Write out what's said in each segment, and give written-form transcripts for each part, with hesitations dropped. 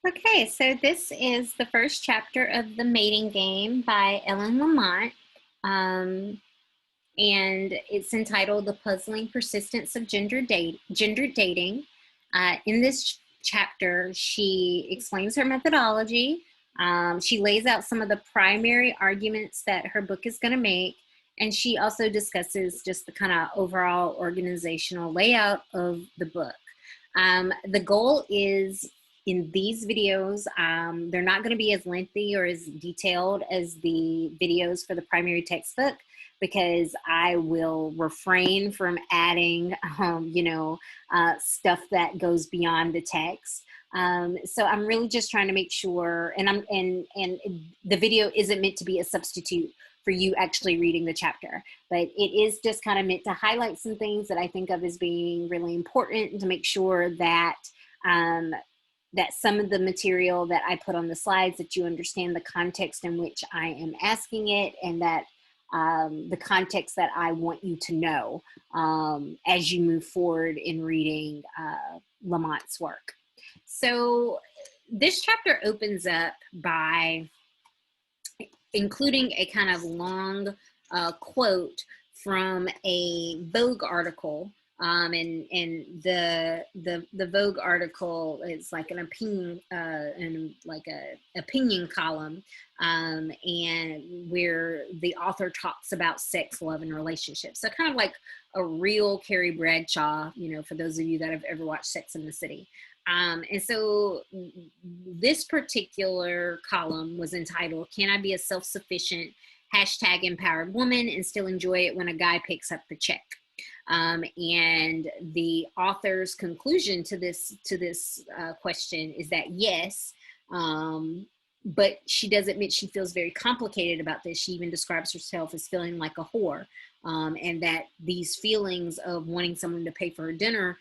Okay, so this is the first chapter of The Mating Game by Ellen Lamont, um, and it's entitled The Puzzling Persistence of Gendered Dating. In this chapter, she explains her methodology. She lays out some of the primary arguments that her book is going to make, and she also discusses just the kind of overall organizational layout of the book. The goal is in these videos, they're not going to be as lengthy or as detailed as the videos for the primary textbook because I will refrain from adding, stuff that goes beyond the text. So I'm really just trying to make sure, and the video isn't meant to be a substitute for you actually reading the chapter, but it is just kind of meant to highlight some things that I think of as being really important and to make sure that that some of the material that I put on the slides, that you understand the context in which I am asking it, and that the context that I want you to know as you move forward in reading Lamont's work. So this chapter opens up by including a kind of long quote from a Vogue article. And the Vogue article is like an opinion and like a opinion column, and where the author talks about sex, love, and relationships. So kind of like a real Carrie Bradshaw, for those of you that have ever watched Sex and the City. And so this particular column was entitled, Can I Be a Self-Sufficient #Empowered Woman and Still Enjoy It When a Guy Picks Up the Check? And the author's conclusion to this question is that yes, but she does admit she feels very complicated about this. She even describes herself as feeling like a whore, and that these feelings of wanting someone to pay for her dinner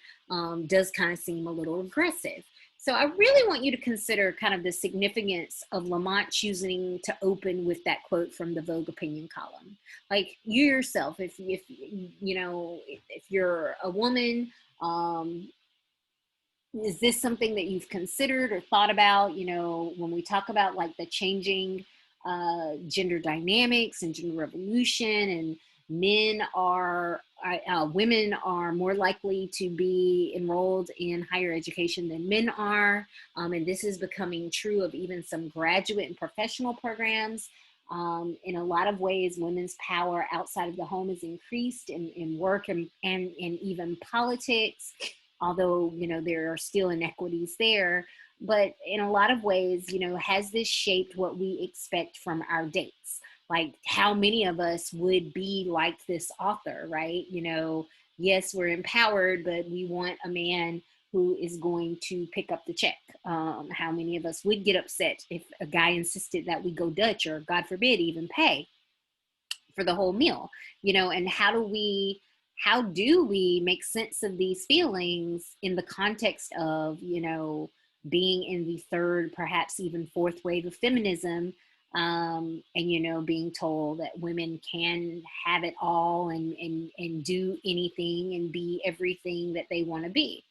does kind of seem a little aggressive. So I really want you to consider kind of the significance of Lamont choosing to open with that quote from the Vogue opinion column. Like you yourself, if you're a woman, is this something that you've considered or thought about? When we talk about like the changing gender dynamics and gender revolution, and women are more likely to be enrolled in higher education than men are, and this is becoming true of even some graduate and professional programs. In a lot of ways, women's power outside of the home is increased in work and even politics, although there are still inequities there. But in a lot of ways, has this shaped what we expect from our dates? Like how many of us would be like this author, right? Yes, we're empowered, but we want a man who is going to pick up the check. How many of us would get upset if a guy insisted that we go Dutch, or God forbid, even pay for the whole meal? And how do we make sense of these feelings in the context of, being in the third, perhaps even fourth wave of feminism, and being told that women can have it all and do anything and be everything that they want to be.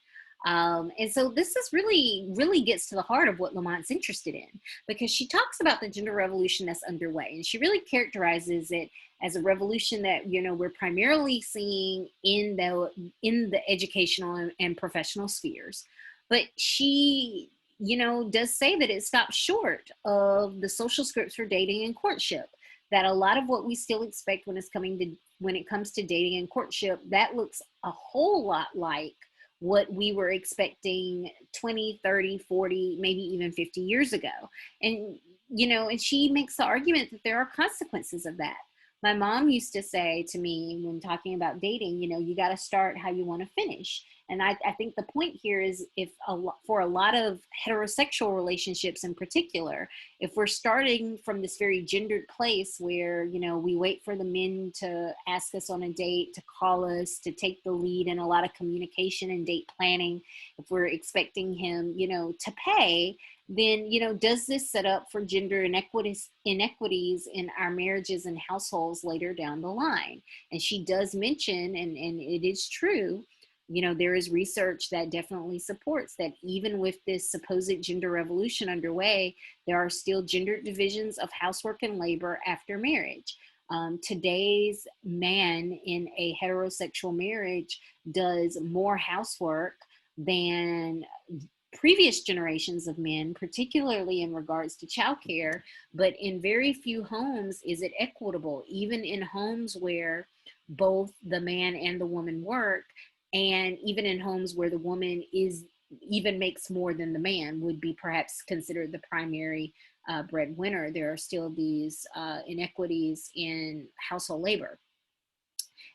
And so this is really gets to the heart of what Lamont's interested in, because she talks about the gender revolution that's underway, and she really characterizes it as a revolution that we're primarily seeing in the educational and professional spheres. But she does say that it stops short of the social scripts for dating and courtship, that a lot of what we still expect when it comes to dating and courtship, that looks a whole lot like what we were expecting 20, 30, 40, maybe even 50 years ago. And and she makes the argument that there are consequences of that. My mom used to say to me when talking about dating, you got to start how you want to finish. And I think the point here is, for a lot of heterosexual relationships in particular, if we're starting from this very gendered place where, we wait for the men to ask us on a date, to call us, to take the lead in a lot of communication and date planning, if we're expecting him, to pay, then, does this set up for gender inequities in our marriages and households later down the line? And she does mention, and it is true, there is research that definitely supports that even with this supposed gender revolution underway, there are still gender divisions of housework and labor after marriage. Today's man in a heterosexual marriage does more housework than previous generations of men, particularly in regards to childcare. But in very few homes is it equitable, even in homes where both the man and the woman work, and even in homes where the woman is even makes more than the man, would be perhaps considered the primary breadwinner. There are still these inequities in household labor.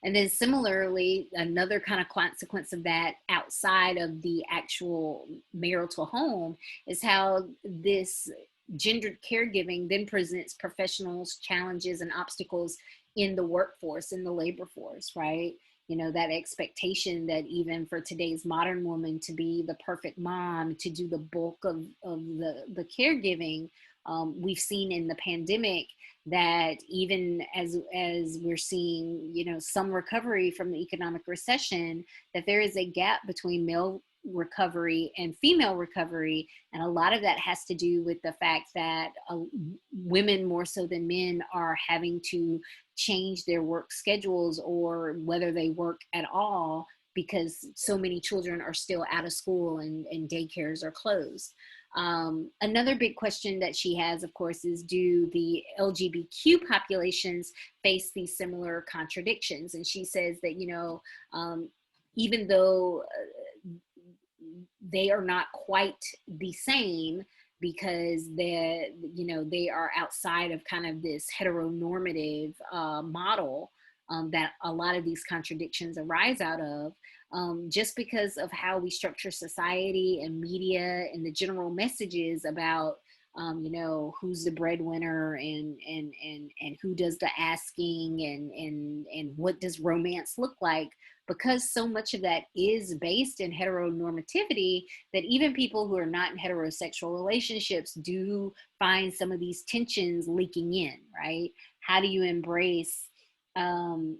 And then similarly, another kind of consequence of that outside of the actual marital home is how this gendered caregiving then presents professionals challenges and obstacles in the workforce, in the labor force, right? That expectation that even for today's modern woman to be the perfect mom, to do the bulk of the caregiving, we've seen in the pandemic that even as we're seeing, some recovery from the economic recession, that there is a gap between male recovery and female recovery. And a lot of that has to do with the fact that women more so than men are having to change their work schedules, or whether they work at all, because so many children are still out of school and daycares are closed. Another big question that she has, of course, is do the LGBTQ populations face these similar contradictions? And she says that, even though they are not quite the same, because they are outside of kind of this heteronormative model that a lot of these contradictions arise out of. Just because of how we structure society and media and the general messages about who's the breadwinner and who does the asking and what does romance look like, because so much of that is based in heteronormativity, that even people who are not in heterosexual relationships do find some of these tensions leaking in, right? How do you embrace modern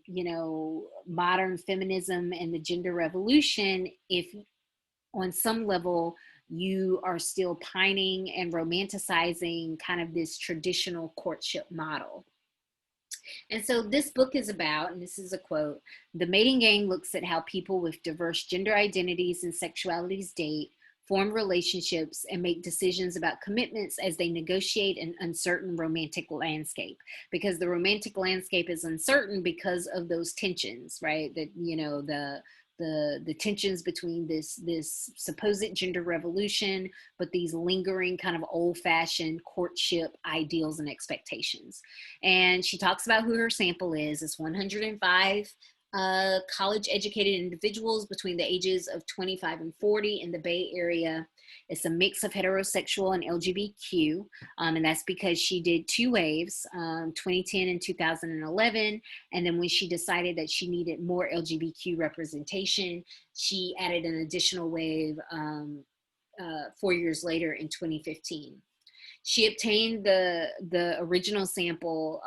feminism and the gender revolution if on some level you are still pining and romanticizing kind of this traditional courtship model? And so this book is about, and this is a quote, the mating game looks at how people with diverse gender identities and sexualities date, form relationships, and make decisions about commitments as they negotiate an uncertain romantic landscape. Because the romantic landscape is uncertain because of those tensions, right? That, the tensions between this supposed gender revolution, but these lingering kind of old-fashioned courtship ideals and expectations. And she talks about who her sample is. It's 105 college-educated individuals between the ages of 25 and 40 in the Bay Area. It's a mix of heterosexual and LGBTQ, and that's because she did two waves, 2010 and 2011, and then when she decided that she needed more LGBTQ representation, she added an additional wave 4 years later in 2015. She obtained the original sample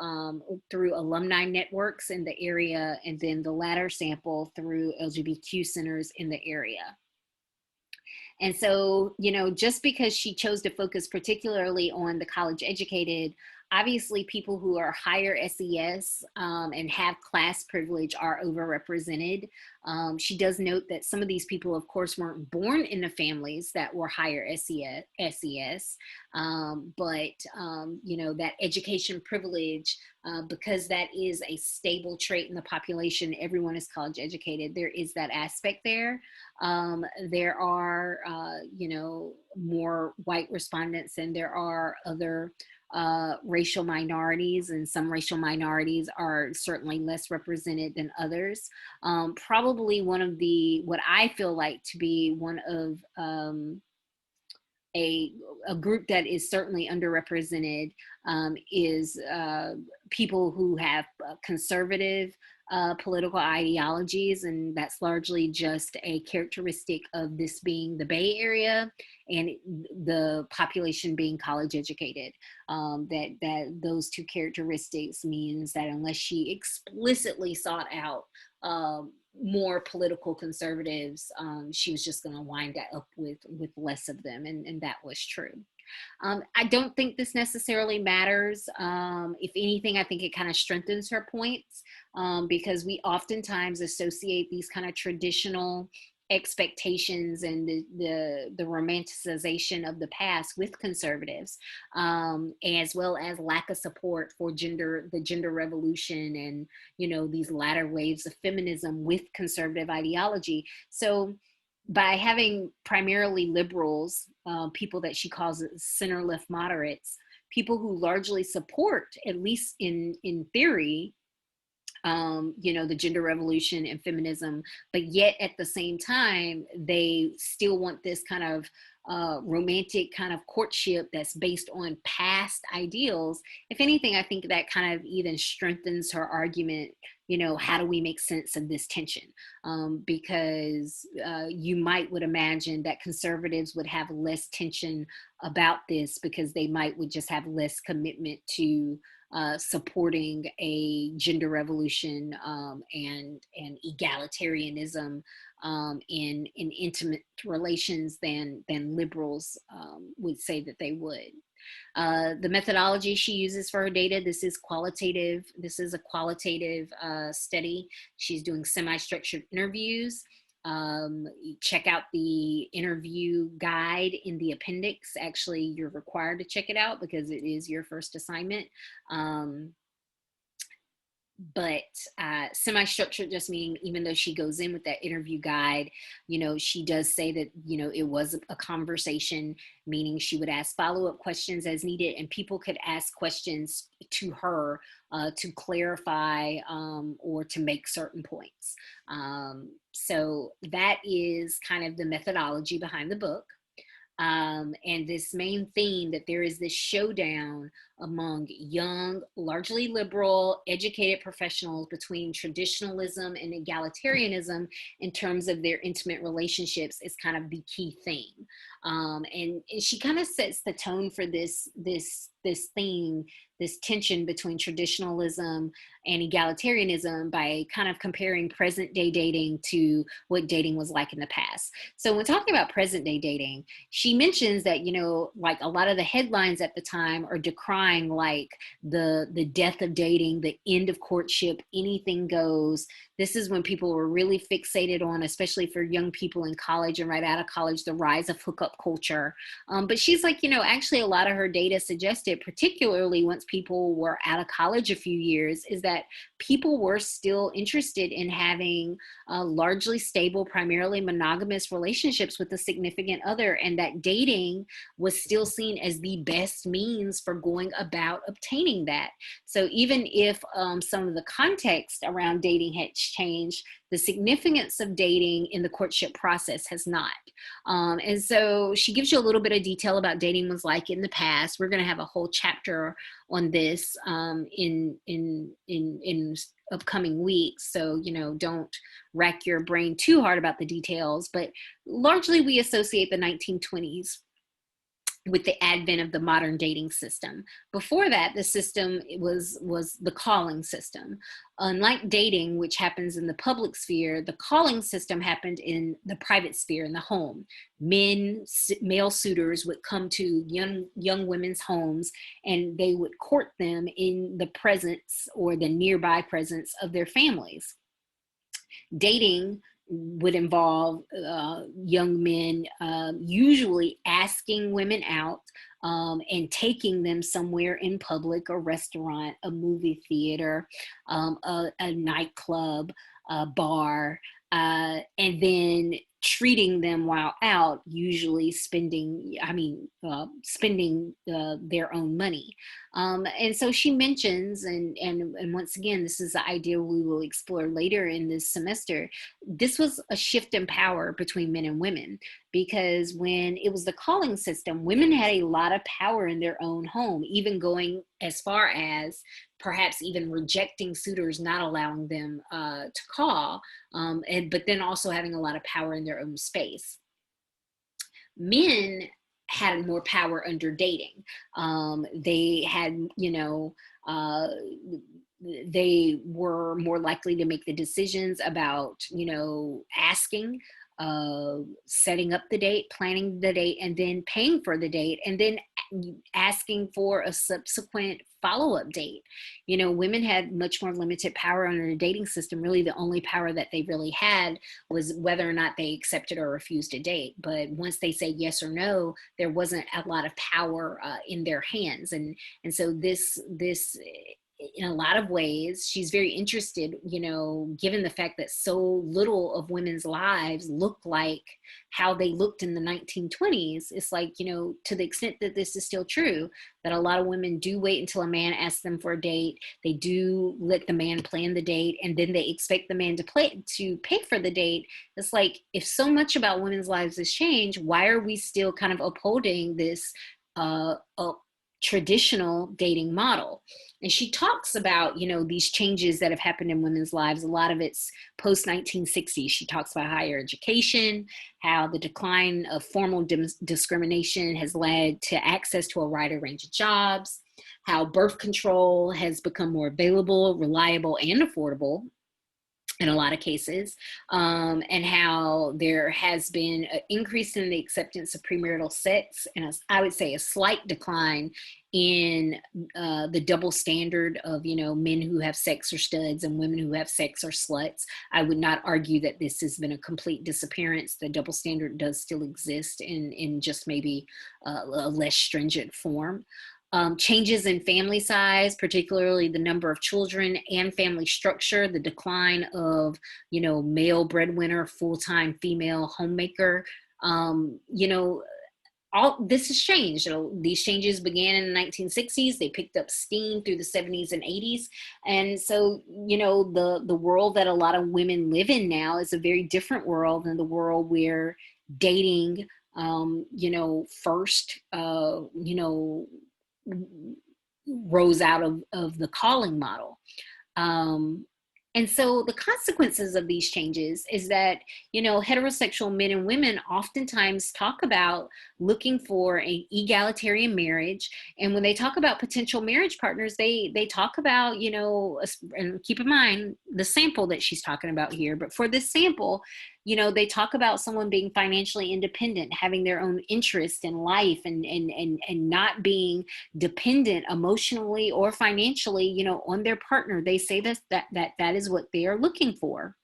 through alumni networks in the area, and then the latter sample through LGBTQ centers in the area. And so, just because she chose to focus particularly on the college educated, obviously people who are higher SES and have class privilege are overrepresented. She does note that some of these people, of course, weren't born into families that were higher SES, but that education privilege, because that is a stable trait in the population, everyone is college educated, there is that aspect there. There are, more white respondents, and there are other racial minorities, and some racial minorities are certainly less represented than others. Probably one of what I feel like to be one of a group that is certainly underrepresented is people who have conservative political ideologies, and that's largely just a characteristic of this being the Bay Area and the population being college educated. That those two characteristics means that unless she explicitly sought out more political conservatives, she was just going to wind up with less of them, and that was true. I don't think this necessarily matters. If anything, I think it kind of strengthens her points, because we oftentimes associate these kind of traditional expectations and the romanticization of the past with conservatives, as well as lack of support for the gender revolution, and these latter waves of feminism with conservative ideology. So by having primarily liberals, people that she calls center left moderates, people who largely support, at least in theory, the gender revolution and feminism, but yet at the same time, they still want this kind of romantic kind of courtship that's based on past ideals. If anything, I think that kind of even strengthens her argument. How do we make sense of this tension? Because you would imagine that conservatives would have less tension about this, because they would just have less commitment to supporting a gender revolution, and egalitarianism in intimate relations than liberals would say that they would. The methodology she uses for her data, this is qualitative. This is a qualitative study. She's doing semi-structured interviews. Check out the interview guide in the appendix. Actually, you're required to check it out because it is your first assignment. But semi-structured just meaning, even though she goes in with that interview guide, she does say that, it was a conversation, meaning she would ask follow-up questions as needed, and people could ask questions to her to clarify or to make certain points. So that is kind of the methodology behind the book. And this main theme that there is this showdown among young, largely liberal, educated professionals between traditionalism and egalitarianism in terms of their intimate relationships is kind of the key theme. And she kind of sets the tone for this theme, this tension between traditionalism and egalitarianism, by kind of comparing present day dating to what dating was like in the past. So when talking about present day dating, she mentions that, like a lot of the headlines at the time are decrying like the death of dating, the end of courtship, anything goes. This is when people were really fixated on, especially for young people in college and right out of college, the rise of hookup culture. But she's like, actually a lot of her data suggested, particularly once people were out of college a few years, is that people were still interested in having largely stable, primarily monogamous relationships with a significant other, and that dating was still seen as the best means for going about obtaining that. So even if some of the context around dating had changed, the significance of dating in the courtship process has not. And so she gives you a little bit of detail about dating was like in the past. We're going to have a whole chapter on this in upcoming weeks. So, don't rack your brain too hard about the details, but largely we associate the 1920s with the advent of the modern dating system. Before that, the system was the calling system. Unlike dating, which happens in the public sphere, the calling system happened in the private sphere, in the home. Male suitors would come to young women's homes, and they would court them in the presence or the nearby presence of their families. Dating would involve young men usually asking women out and taking them somewhere in public, a restaurant, a movie theater, a nightclub, a bar, and then treating them while out, usually spending their own money. And so she mentions, and once again, this is the idea we will explore later in this semester, this was a shift in power between men and women, because when it was the calling system, women had a lot of power in their own home, even going as far as perhaps even rejecting suitors, not allowing them to call, but then also having a lot of power in their own space. Men had more power under dating. They had, they were more likely to make the decisions about, asking, setting up the date, planning the date, and then paying for the date, and then asking for a subsequent follow-up date. Women had much more limited power under the dating system. Really, the only power that they really had was whether or not they accepted or refused a date. But once they say yes or no, there wasn't a lot of power in their hands. And so this in a lot of ways, she's very interested, given the fact that so little of women's lives look like how they looked in the 1920s. It's like, to the extent that this is still true, that a lot of women do wait until a man asks them for a date. They do let the man plan the date, and then they expect the man to pay for the date. It's like, if so much about women's lives has changed, why are we still kind of upholding this traditional dating model? And she talks about, these changes that have happened in women's lives. A lot of it's post 1960s. She talks about higher education, how the decline of formal discrimination has led to access to a wider range of jobs, how birth control has become more available, reliable, and affordable in a lot of cases, and how there has been an increase in the acceptance of premarital sex, and I would say a slight decline in the double standard of, men who have sex are studs and women who have sex are sluts. I would not argue that this has been a complete disappearance. The double standard does still exist in just maybe a less stringent form. Changes in family size, particularly the number of children and family structure, the decline of, male breadwinner, full-time female homemaker. All this has changed. These changes began in the 1960s. They picked up steam through the 70s and 80s. And so, the world that a lot of women live in now is a very different world than the world where dating, first, rose out of the calling model. And so the consequences of these changes is that, heterosexual men and women oftentimes talk about looking for an egalitarian marriage. And when they talk about potential marriage partners, they talk about, and keep in mind the sample that she's talking about here, but for this sample, they talk about someone being financially independent, having their own interest in life, and not being dependent emotionally or financially, on their partner. They say that is what they are looking for.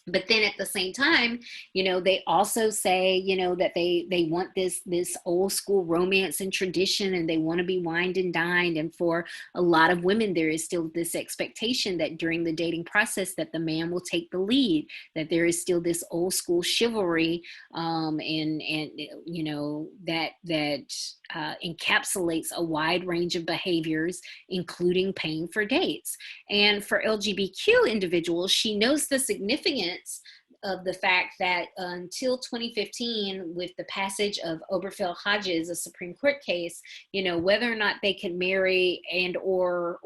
But then at the same time, they also say, that they want this old school romance and tradition, and they want to be wined and dined. And for a lot of women, there is still this expectation that during the dating process that the man will take the lead, that there is still this old school chivalry, and that encapsulates a wide range of behaviors, including paying for dates. And for LGBTQ individuals, she knows the significance of the fact that until 2015, with the passage of Obergefell-Hodges, a Supreme Court case, whether or not they can marry and or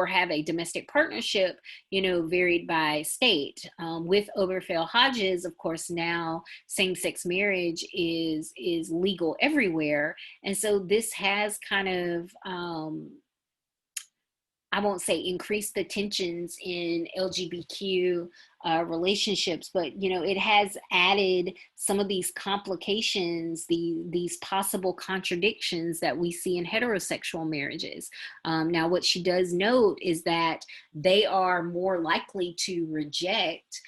have a domestic partnership, varied by state. With Obergefell-Hodges, of course, now same-sex marriage is legal everywhere, and so this has kind of I won't say increase the tensions in LGBTQ relationships, but it has added some of these complications, these possible contradictions that we see in heterosexual marriages. Now, what she does note is that they are more likely to reject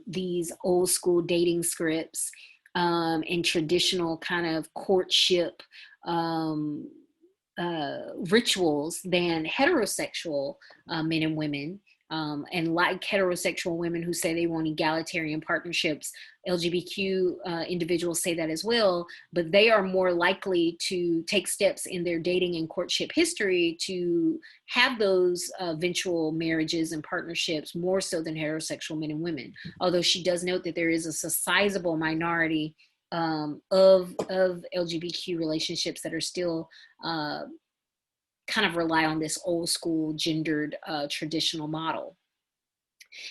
these old school dating scripts and traditional kind of courtship rituals than heterosexual men and women. And like heterosexual women who say they want egalitarian partnerships, LGBTQ individuals say that as well, but they are more likely to take steps in their dating and courtship history to have those eventual marriages and partnerships more so than heterosexual men and women. Although she does note that there is a sizable minority of LGBTQ relationships that are still kind of rely on this old school gendered traditional model.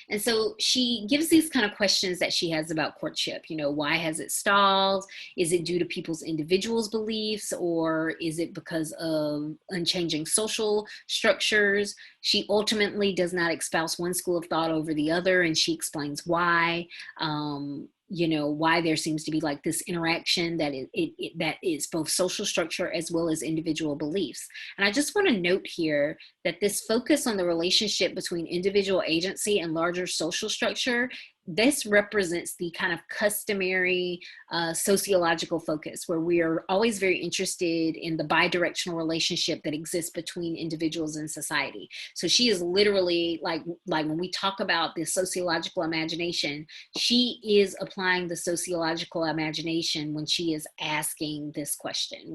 And so she gives these kind of questions that she has about courtship. You know, why has it stalled? Is it due to people's individuals' beliefs, or is it because of unchanging social structures? She ultimately does not espouse one school of thought over the other, and she explains why. You know, why there seems to be like this interaction that that is both social structure as well as individual beliefs. And I just want to note here that this focus on the relationship between individual agency and larger social structure, this represents the kind of customary sociological focus, where we are always very interested in the bidirectional relationship that exists between individuals and society. So she is literally like when we talk about the sociological imagination, she is applying the sociological imagination when she is asking this question,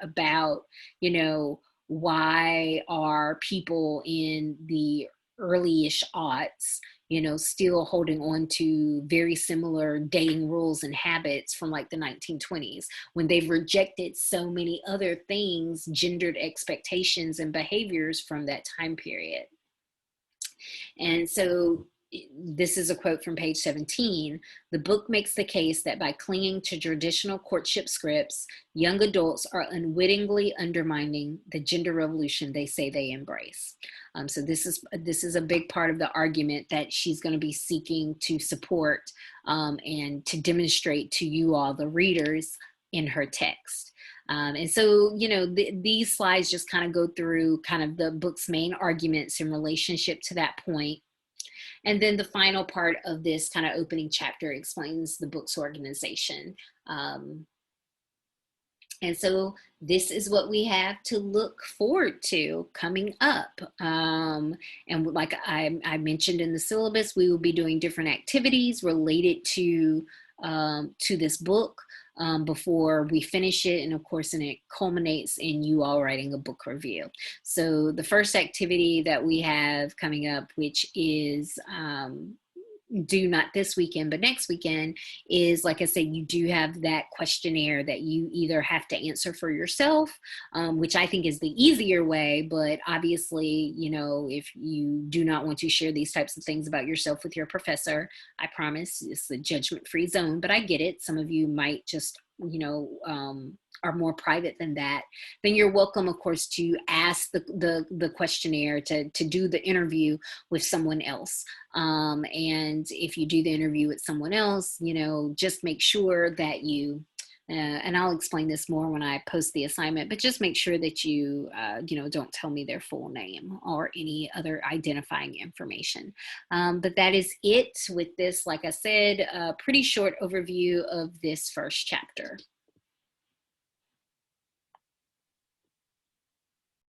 about, you know, why are people in the early-ish aughts, you know, still holding on to very similar dating rules and habits from like the 1920s, when they've rejected so many other things, gendered expectations and behaviors from that time period. And so this is a quote from page 17. The book makes the case that by clinging to traditional courtship scripts, young adults are unwittingly undermining the gender revolution they say they embrace. So this is a big part of the argument that she's going to be seeking to support and to demonstrate to you all, the readers, in her text. And so, you know, these slides just kind of go through kind of the book's main arguments in relationship to that point. And then the final part of this kind of opening chapter explains the book's organization. And so this is what we have to look forward to coming up. And like I mentioned in the syllabus, we will be doing different activities related to this book before we finish it. And of course, and it culminates in you all writing a book review. So the first activity that we have coming up, which is due not this weekend, but next weekend, is, like I said, you do have that questionnaire that you either have to answer for yourself, which I think is the easier way, but obviously, you know, if you do not want to share these types of things about yourself with your professor, I promise it's a judgment-free zone, but I get it. Some of you might just, you know, are more private than that, then you're welcome, of course, to ask the questionnaire, to do the interview with someone else. And if you do the interview with someone else, you know, just make sure that you, and I'll explain this more when I post the assignment, but just make sure that you, you know, don't tell me their full name or any other identifying information. But that is it with this, like I said, a pretty short overview of this first chapter.